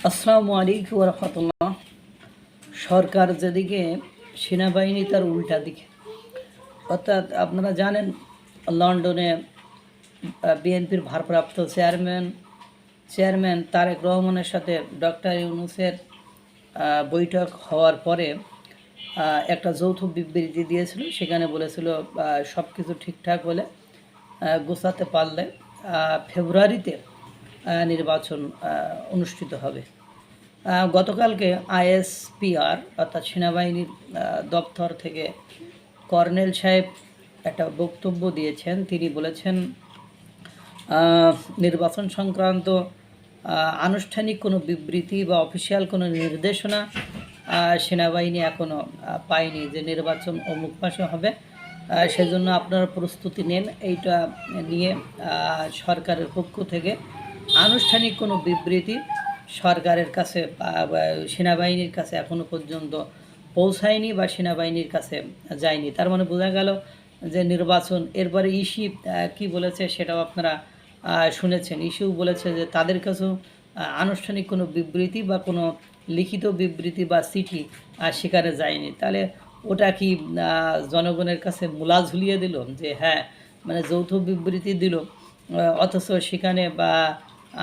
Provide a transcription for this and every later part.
আসসালামু আলাইকুম রহমতুল্লাহ। সরকার যেদিকে, সেনাবাহিনী তার উল্টা দিকে। অর্থাৎ আপনারা জানেন, লন্ডনে বিএনপির ভারপ্রাপ্ত চেয়ারম্যান তারেক রহমানের সাথে ডক্টর ইউনূসের বৈঠক হওয়ার পরে একটা যৌথ বিবৃতি দিয়েছিল। সেখানে বলেছিল সব কিছু ঠিকঠাক হলে, গোছাতে পারলে ফেব্রুয়ারিতে নির্বাচন অনুষ্ঠিত হবে। গতকালকে আইএসপিআর অর্থাৎ সেনাবাহিনীর দপ্তর থেকে কর্নেল সাহেব একটা বক্তব্য দিয়েছেন। তিনি বলেছেন, নির্বাচন সংক্রান্ত আনুষ্ঠানিক কোনো বিবৃতি বা অফিসিয়াল কোনো নির্দেশনা সেনাবাহিনী এখনও পায়নি যে নির্বাচন অমুক মাসে হবে। সেজন্য আপনারা প্রস্তুতি নেন। এইটা নিয়ে সরকারের পক্ষ থেকে আনুষ্ঠানিক কোনো বিবৃতি সরকারের কাছে সেনাবাহিনীর কাছে এখনও পর্যন্ত পৌঁছায়নি বা সেনাবাহিনীর কাছে যায়নি। তার মানে বোঝা গেল যে নির্বাচন। এরপরে ইসি কি বলেছে সেটাও আপনারা শুনেছেন। ইস্যু বলেছে যে তাদের কাছেও আনুষ্ঠানিক কোনো বিবৃতি বা কোনো লিখিত বিবৃতি বা চিঠি সেখানে যায়নি। তাহলে ওটা কি জনগণের কাছে মূলা ঝুলিয়ে দিল যে হ্যাঁ, মানে যৌথ বিবৃতি দিল, অথচ সেখানে বা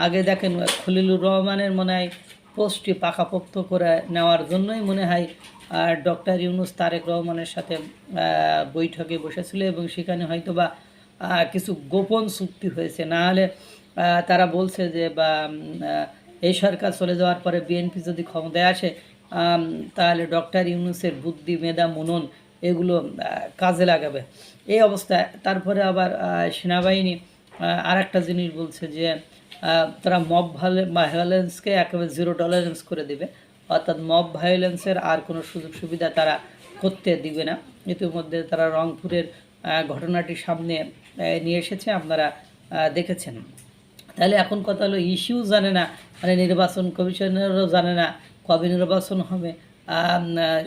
আগে দেখেন খলিলুর রহমানের মনে হয় পোস্টটি পাকাপোক্ত করে নেওয়ার জন্যই মনে হয় ডক্টর ইউনূস তারেক রহমানের সাথে বৈঠকে বসেছিল এবং সেখানে হয়তো বা কিছু গোপন চুক্তি হয়েছে। না হলে তারা বলছে যে বা এই সরকার চলে যাওয়ার পরে বিএনপি যদি ক্ষমতায় আসে তাহলে ডক্টর ইউনূসের বুদ্ধি, মেধা, মনন এগুলো কাজে লাগাবে। এই অবস্থায় তারপরে আবার সেনাবাহিনী আর একটা জিনিস বলছে যে তারা মব ভায়োলেন্সকে একেবারে জিরো টলারেন্স করে দিবে। অর্থাৎ মব ভায়োলেন্সের আর কোনো সুযোগ সুবিধা তারা করতে দিবে না। ইতিমধ্যে তারা রংপুরের ঘটনাটি সামনে নিয়ে এসেছে, আপনারা দেখেছেন। তাহলে এখন কথা হলো, ইস্যু জানে না, মানে নির্বাচন কমিশনারও জানে না কবে নির্বাচন হবে।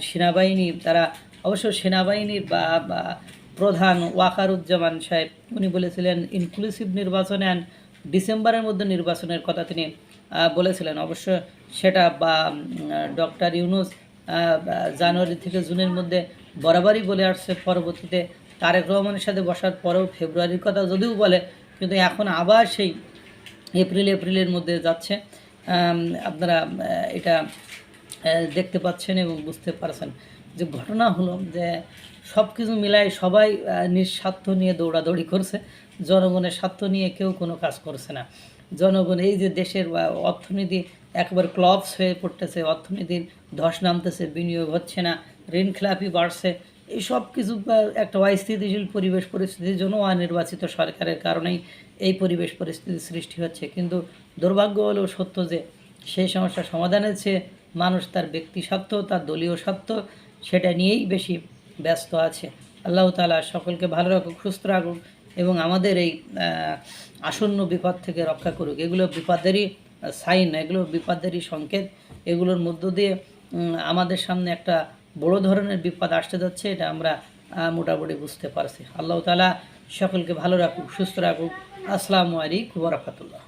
সেনাবাহিনী তারা অবশ্য সেনাবাহিনীর বা প্রধান ওয়াকারুজ্জামান সাহেব উনি বলেছিলেন ইনক্লুসিভ নির্বাচন অ্যান্ড ডিসেম্বরের মধ্যে নির্বাচনের কথা তিনি বলেছিলেন। অবশ্য সেটা বা ডক্টর ইউনূস জানুয়ারি থেকে জুনের মধ্যে বরাবরই বলে আসছে। পরবর্তীতে তারেক রহমানের সাথে বসার পরেও ফেব্রুয়ারির কথা যদিও বলে, কিন্তু এখন আবার সেই এপ্রিলের মধ্যে যাচ্ছে। আপনারা এটা দেখতে পাচ্ছেন এবং বুঝতে পারছেন যে ঘটনা হলো যে সব কিছু মিলায় সবাই নিঃস্বার্থ নিয়ে দৌড়াদৌড়ি করছে, জনগণের স্বার্থ নিয়ে কেউ কোনো কাজ করছে না। জনগণ এই যে দেশের অর্থনীতি একবার ক্লপস হয়ে পড়তেছে, অর্থনীতির ধস নামতেছে, বিনিয়োগ হচ্ছে না, ঋণ খেলাপি বাড়ছে, এই সব কিছু একটা অস্থিতিশীল পরিবেশ পরিস্থিতির জন্য অনির্বাচিত সরকারের কারণেই এই পরিবেশ পরিস্থিতির সৃষ্টি হচ্ছে। কিন্তু দুর্ভাগ্য হলেও সত্য যে সেই সমস্যা সমাধানের চেয়ে মানুষ তার ব্যক্তি স্বার্থ, তার দলীয় স্বার্থ, সেটা নিয়েই বেশি ব্যস্ত আছে। আল্লাহ তাআলা সকলকে ভালো রাখুক, সুস্থ রাখুক এবং আমাদের এই আসন্ন বিপদ থেকে রক্ষা করুক। এগুলো বিপদেরই সাইন, এগুলো বিপদেরই সংকেত। এগুলোর মধ্য দিয়ে আমাদের সামনে একটা বড় ধরনের বিপদ আসতে যাচ্ছে, এটা আমরা মোটামুটি বুঝতে পারছি। আল্লাহ তাআলা সকলকে ভালো রাখুক, সুস্থ রাখুক। আসসালামু আলাইকুম ওয়া রাহমাতুল্লাহ।